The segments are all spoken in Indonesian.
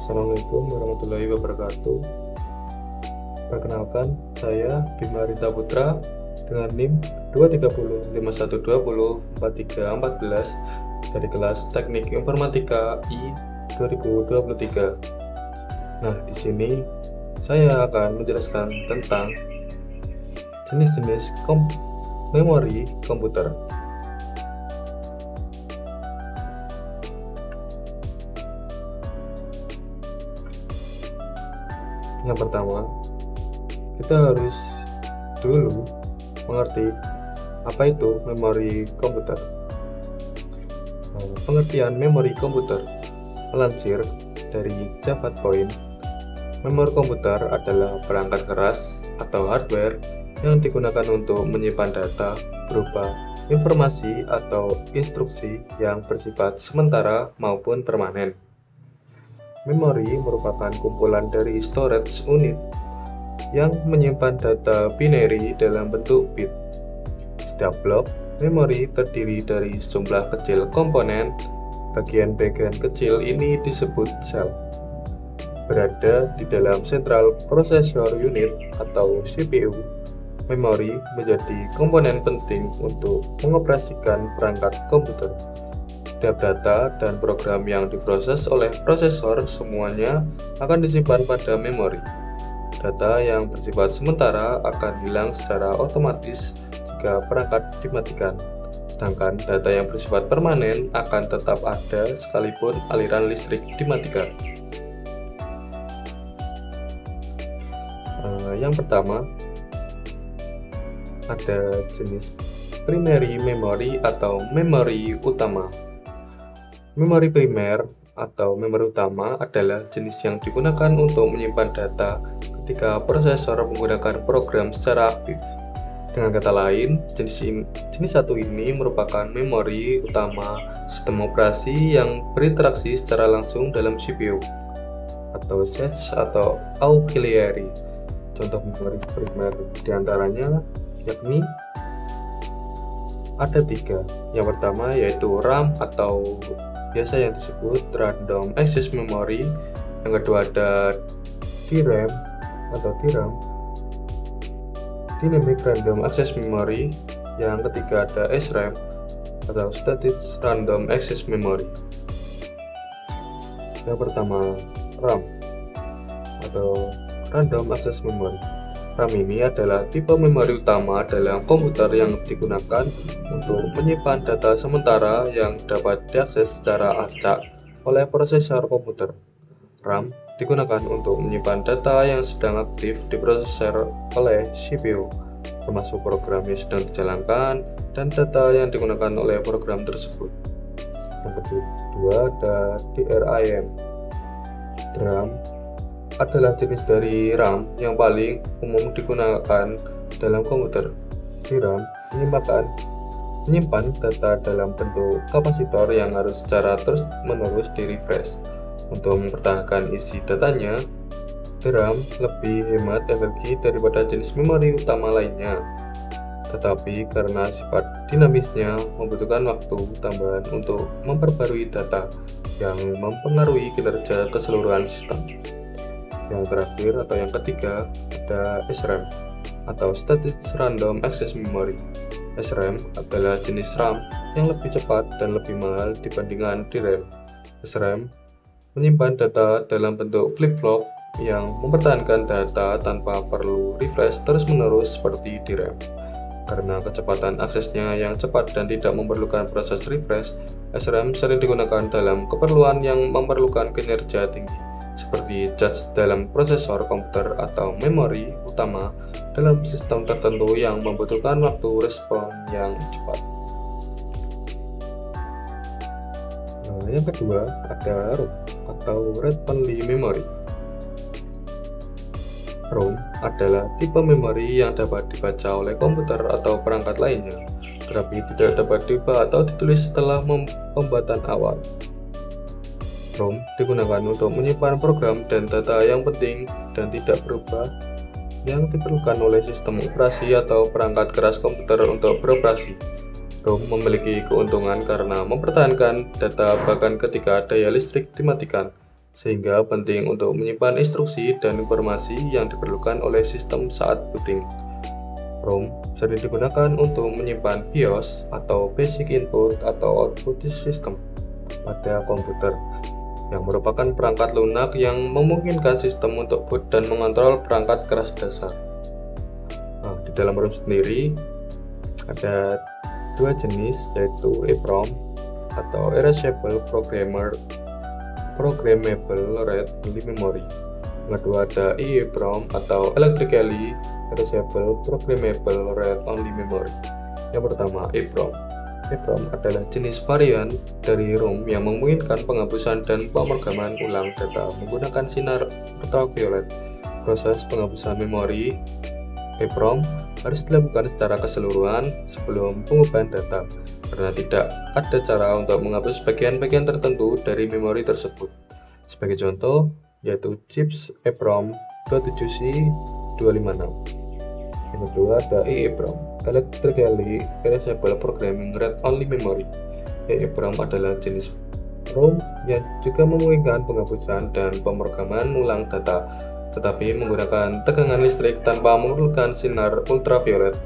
Assalamualaikum warahmatullahi wabarakatuh. Perkenalkan, saya Bima Rita Putra dengan NIM 23051204314 dari kelas Teknik Informatika I 2023. Nah, di sini saya akan menjelaskan tentang jenis-jenis memori komputer. Yang pertama, kita harus dulu mengerti apa itu memori komputer. Pengertian memori komputer melansir dari Javacoin, memori komputer adalah perangkat keras atau hardware yang digunakan untuk menyimpan data berupa informasi atau instruksi yang bersifat sementara maupun permanen. Memori merupakan kumpulan dari storage unit yang menyimpan data binary dalam bentuk bit. Setiap blok memori terdiri dari sejumlah kecil komponen. Bagian-bagian kecil ini disebut sel. Berada di dalam Central Processor Unit atau CPU, memori menjadi komponen penting untuk mengoperasikan perangkat komputer. Setiap data dan program yang diproses oleh prosesor semuanya akan disimpan pada memori. Data yang bersifat sementara akan hilang secara otomatis jika perangkat dimatikan, sedangkan data yang bersifat permanen akan tetap ada sekalipun aliran listrik dimatikan. Yang pertama, ada jenis primary memory atau memori utama. Memori primer atau memori utama adalah jenis yang digunakan untuk menyimpan data ketika prosesor menggunakan program secara aktif. Dengan kata lain, jenis satu ini merupakan memori utama sistem operasi yang berinteraksi secara langsung dalam CPU atau SAS atau auxiliary. Contoh memori primer diantaranya yakni ada 3. Yang pertama yaitu RAM atau biasa yang disebut Random Access Memory. Yang kedua ada DRAM atau DRAM, Dynamic Random Access Memory. Yang ketiga ada SRAM atau Static Random Access Memory. Yang pertama, RAM atau Random Access Memory. RAM ini adalah tipe memori utama dalam komputer yang digunakan untuk menyimpan data sementara yang dapat diakses secara acak oleh prosesor komputer. RAM digunakan untuk menyimpan data yang sedang aktif diproses oleh CPU, termasuk program yang sedang dijalankan dan data yang digunakan oleh program tersebut. Yang kedua ada DRAM. DRAM adalah jenis dari RAM yang paling umum digunakan dalam komputer. DRAM menyimpan data dalam bentuk kapasitor yang harus secara terus-menerus di-refresh. Untuk mempertahankan isi datanya, DRAM lebih hemat energi daripada jenis memori utama lainnya. Tetapi karena sifat dinamisnya membutuhkan waktu tambahan untuk memperbarui data yang mempengaruhi kinerja keseluruhan sistem. Yang terakhir atau yang ketiga ada SRAM atau Static Random Access Memory. SRAM adalah jenis RAM yang lebih cepat dan lebih mahal dibandingkan DRAM. SRAM menyimpan data dalam bentuk flip-flop yang mempertahankan data tanpa perlu refresh terus-menerus seperti DRAM. Karena kecepatan aksesnya yang cepat dan tidak memerlukan proses refresh, SRAM sering digunakan dalam keperluan yang memerlukan kinerja tinggi, seperti cache dalam prosesor komputer atau memori utama dalam sistem tertentu yang membutuhkan waktu respon yang cepat. Yang kedua ada ROM atau Read Only Memory. ROM adalah tipe memori yang dapat dibaca oleh komputer atau perangkat lainnya, tetapi tidak dapat dibaca atau ditulis setelah pembuatan awal. ROM digunakan untuk menyimpan program dan data yang penting dan tidak berubah yang diperlukan oleh sistem operasi atau perangkat keras komputer untuk beroperasi. ROM memiliki keuntungan karena mempertahankan data bahkan ketika daya listrik dimatikan, sehingga penting untuk menyimpan instruksi dan informasi yang diperlukan oleh sistem saat booting. ROM sering digunakan untuk menyimpan BIOS atau Basic Input atau Output System pada komputer, yang merupakan perangkat lunak yang memungkinkan sistem untuk boot dan mengontrol perangkat keras dasar. Nah, di dalam ROM sendiri ada dua jenis, yaitu EEPROM atau Erasable Programmable Read-Only Memory. Yang kedua ada EEPROM atau Electrically Erasable Programmable Read-Only Memory. Yang pertama, EEPROM. EEPROM adalah jenis varian dari ROM yang memungkinkan penghapusan dan pemrograman ulang data menggunakan sinar ultraviolet. Proses penghapusan memori EEPROM harus dilakukan secara keseluruhan sebelum pengubahan data, karena tidak ada cara untuk menghapus bagian-bagian tertentu dari memori tersebut. Sebagai contoh, yaitu chips EEPROM 27C256. Yang kedua ada EEPROM, Electrically Erasable Programming Read-Only Memory. EEPROM adalah jenis ROM yang juga memungkinkan penghapusan dan pemrograman ulang data, tetapi menggunakan tegangan listrik tanpa memerlukan sinar ultraviolet.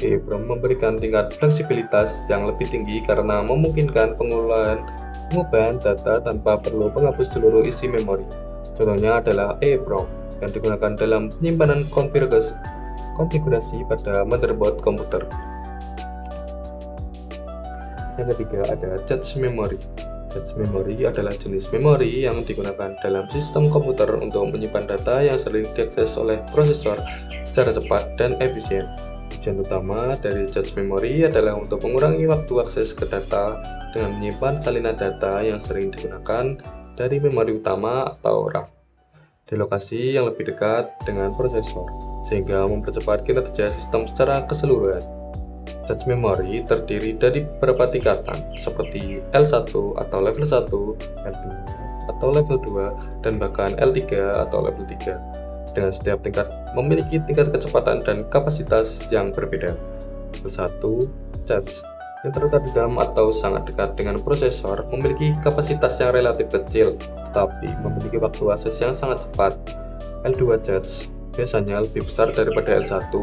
EEPROM memberikan tingkat fleksibilitas yang lebih tinggi karena memungkinkan pengubahan data tanpa perlu menghapus seluruh isi memori. Contohnya adalah EEPROM yang digunakan dalam penyimpanan konfigurasi pada motherboard komputer. Yang ketiga ada cache memory. Cache memory adalah jenis memori yang digunakan dalam sistem komputer untuk menyimpan data yang sering diakses oleh prosesor secara cepat dan efisien. Tujuan utama dari cache memory adalah untuk mengurangi waktu akses ke data dengan menyimpan salinan data yang sering digunakan dari memori utama atau RAM di lokasi yang lebih dekat dengan prosesor, sehingga mempercepat kinerja sistem secara keseluruhan. Cache memory terdiri dari beberapa tingkatan seperti L1 atau level 1, L2 atau level 2, dan bahkan L3 atau level 3. Dengan setiap tingkat memiliki tingkat kecepatan dan kapasitas yang berbeda. Level 1, cache yang terletak di dalam atau sangat dekat dengan prosesor memiliki kapasitas yang relatif kecil, tetapi memiliki waktu akses yang sangat cepat. L2 cache biasanya lebih besar daripada L1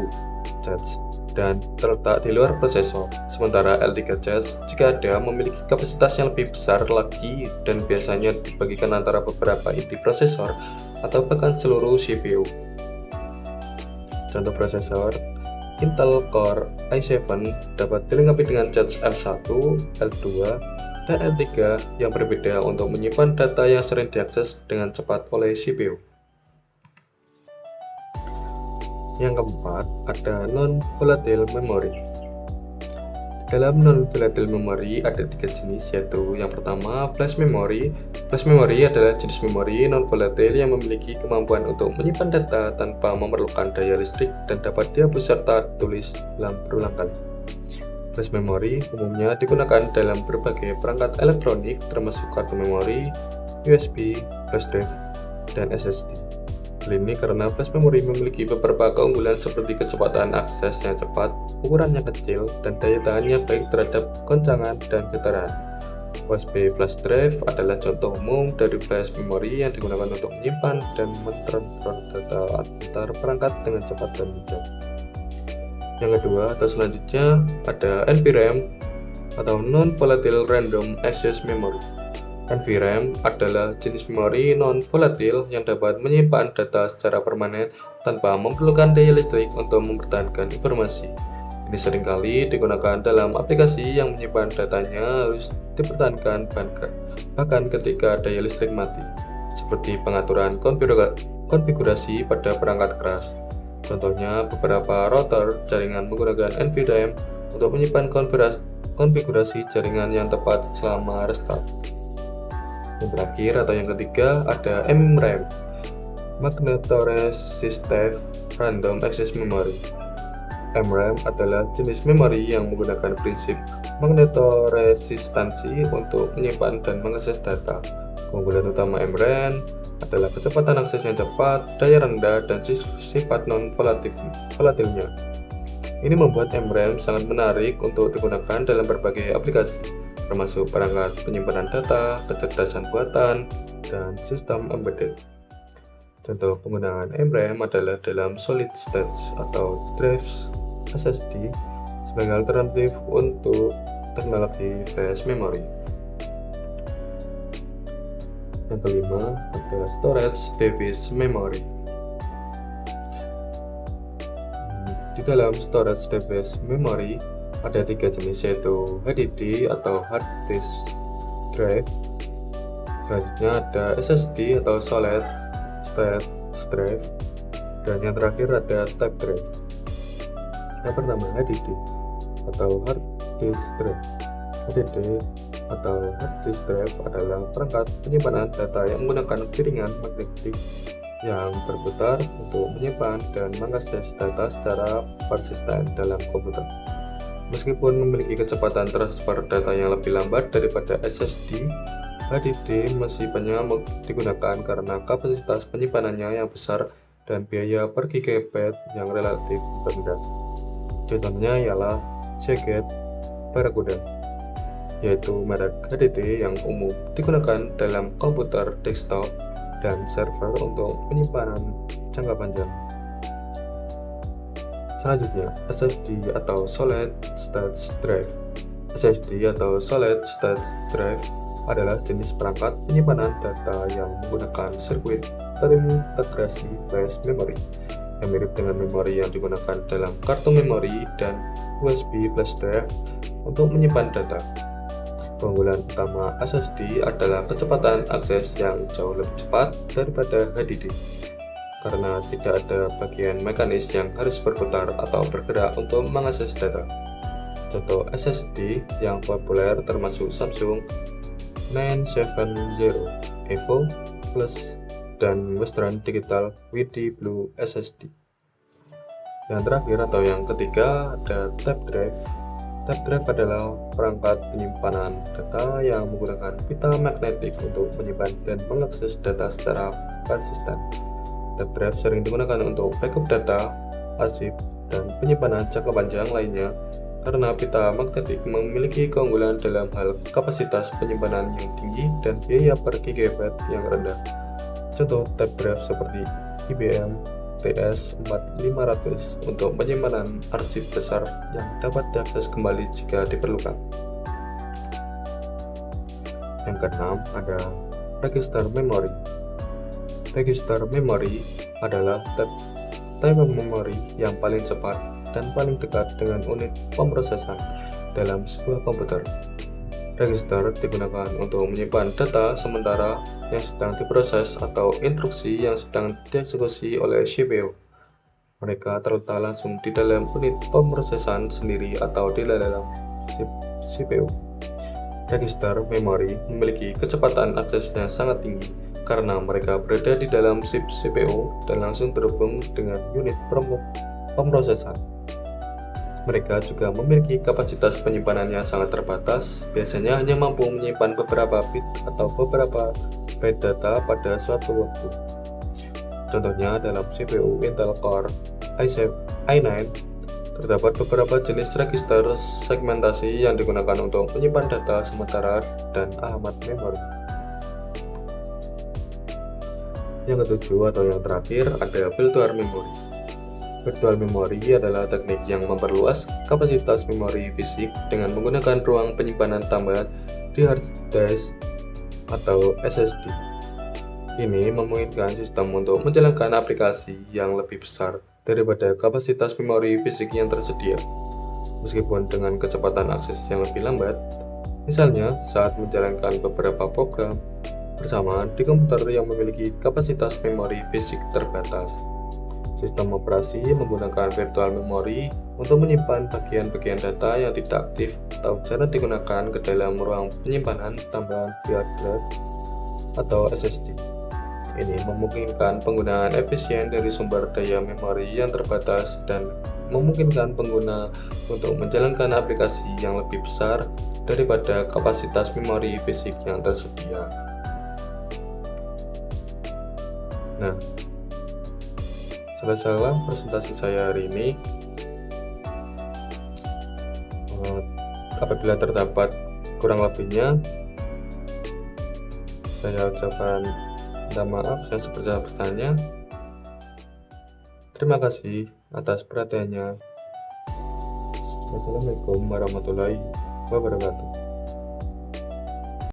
cache dan terletak di luar prosesor. Sementara L3 cache jika ada memiliki kapasitas yang lebih besar lagi dan biasanya dibagikan antara beberapa inti prosesor atau bahkan seluruh CPU. Contoh prosesor Intel Core i7 dapat dilengkapi dengan cache L1, L2, dan L3 yang berbeda untuk menyimpan data yang sering diakses dengan cepat oleh CPU. Yang keempat, ada non-volatile memory. Dalam non-volatile memory ada tiga jenis, yaitu yang pertama flash memory. Flash memory adalah jenis memori non-volatile yang memiliki kemampuan untuk menyimpan data tanpa memerlukan daya listrik dan dapat dihapus serta tulis berulang kali. Flash memory umumnya digunakan dalam berbagai perangkat elektronik termasuk kartu memori, USB, flash drive, dan SSD. Hal ini karena flash memory memiliki beberapa keunggulan seperti kecepatan akses yang cepat, ukuran yang kecil, dan daya tahannya baik terhadap goncangan dan getaran. USB flash drive adalah contoh umum dari flash memory yang digunakan untuk menyimpan dan mentransfer data antar perangkat dengan cepat dan mudah. Yang kedua atau selanjutnya ada NVRAM atau Non-Volatile Random Access Memory. NVRAM adalah jenis memori non-volatil yang dapat menyimpan data secara permanen tanpa memerlukan daya listrik untuk mempertahankan informasi. Ini seringkali digunakan dalam aplikasi yang menyimpan datanya harus dipertahankan bahkan ketika daya listrik mati, seperti pengaturan konfigurasi pada perangkat keras. Contohnya, beberapa router jaringan menggunakan NVRAM untuk menyimpan konfigurasi jaringan yang tepat selama restart. Yang terakhir atau yang ketiga ada MRAM, Magnetoresistive Random Access Memory. MRAM adalah jenis memori yang menggunakan prinsip magnetoresistansi untuk menyimpan dan mengakses data. Keunggulan utama MRAM adalah kecepatan akses yang cepat, daya rendah, dan sifat non-volatilnya. Ini membuat MRAM sangat menarik untuk digunakan dalam berbagai aplikasi, termasuk perangkat penyimpanan data, kecerdasan buatan, dan sistem embedded. Contoh penggunaan MRAM adalah dalam solid state atau drives SSD sebagai alternatif untuk teknologi flash memory. Yang kelima ada storage device memory. Di dalam storage device memory ada 3 jenis, yaitu HDD atau hard disk drive. Selanjutnya ada SSD atau solid state drive, dan yang terakhir ada tape drive. Yang pertama, HDD atau hard disk drive. HDD atau hard disk drive adalah perangkat penyimpanan data yang menggunakan piringan magnetik yang berputar untuk menyimpan dan mengakses data secara persisten dalam komputer. Meskipun memiliki kecepatan transfer data yang lebih lambat daripada SSD, HDD masih banyak digunakan karena kapasitas penyimpanannya yang besar dan biaya per gigabyte yang relatif rendah. Contohnya ialah Seagate Barracuda, yaitu merek HDD yang umum digunakan dalam komputer desktop dan server untuk penyimpanan jangka panjang. Selanjutnya, SSD atau Solid State Drive. SSD atau Solid State Drive adalah jenis perangkat penyimpanan data yang menggunakan sirkuit terintegrasi flash memory yang mirip dengan memori yang digunakan dalam kartu memori dan USB flash drive untuk menyimpan data. Keunggulan utama SSD adalah kecepatan akses yang jauh lebih cepat daripada HDD karena tidak ada bagian mekanis yang harus berputar atau bergerak untuk mengakses data. Contoh SSD yang populer termasuk Samsung 970 EVO Plus dan Western Digital WD Blue SSD. Yang terakhir atau yang ketiga ada tape drive. Tape drive adalah perangkat penyimpanan data yang menggunakan pita magnetik untuk menyimpan dan mengakses data secara persisten. Tape drive sering digunakan untuk backup data, arsip, dan penyimpanan jangka panjang lainnya karena pita magnetik memiliki keunggulan dalam hal kapasitas penyimpanan yang tinggi dan biaya per gigabyte yang rendah. Contoh tape drive seperti IBM TS4500 untuk penyimpanan arsip besar yang dapat diakses kembali jika diperlukan. Yang keenam ada register memory. Register memory adalah type memory yang paling cepat dan paling dekat dengan unit pemrosesan dalam sebuah komputer. Register digunakan untuk menyimpan data sementara yang sedang diproses atau instruksi yang sedang dieksekusi oleh CPU. Mereka terletak langsung di dalam unit pemrosesan sendiri atau di dalam CPU. Register memori memiliki kecepatan aksesnya sangat tinggi karena mereka berada di dalam CPU dan langsung terhubung dengan unit pemrosesan. Mereka juga memiliki kapasitas penyimpanannya sangat terbatas, biasanya hanya mampu menyimpan beberapa bit atau beberapa byte data pada suatu waktu. Contohnya dalam CPU Intel Core i9 terdapat beberapa jenis register segmentasi yang digunakan untuk menyimpan data sementara dan alamat memori. Yang ketujuh atau yang terakhir ada virtual memory. Virtual memory adalah teknik yang memperluas kapasitas memori fisik dengan menggunakan ruang penyimpanan tambahan di hard disk atau SSD. Ini memungkinkan sistem untuk menjalankan aplikasi yang lebih besar daripada kapasitas memori fisik yang tersedia, meskipun dengan kecepatan akses yang lebih lambat, misalnya saat menjalankan beberapa program bersamaan di komputer yang memiliki kapasitas memori fisik terbatas. Sistem operasi menggunakan virtual memory untuk menyimpan bagian-bagian data yang tidak aktif atau jarang digunakan ke dalam ruang penyimpanan tambahan di hard drive atau SSD. Ini memungkinkan penggunaan efisien dari sumber daya memori yang terbatas dan memungkinkan pengguna untuk menjalankan aplikasi yang lebih besar daripada kapasitas memori fisik yang tersedia. Nah, selesailah presentasi saya hari ini. Apabila terdapat kurang lebihnya, Saya ucapkan minta maaf yang sebesar-besarnya. Terima kasih atas perhatiannya. Wassalamualaikum warahmatullahi wabarakatuh.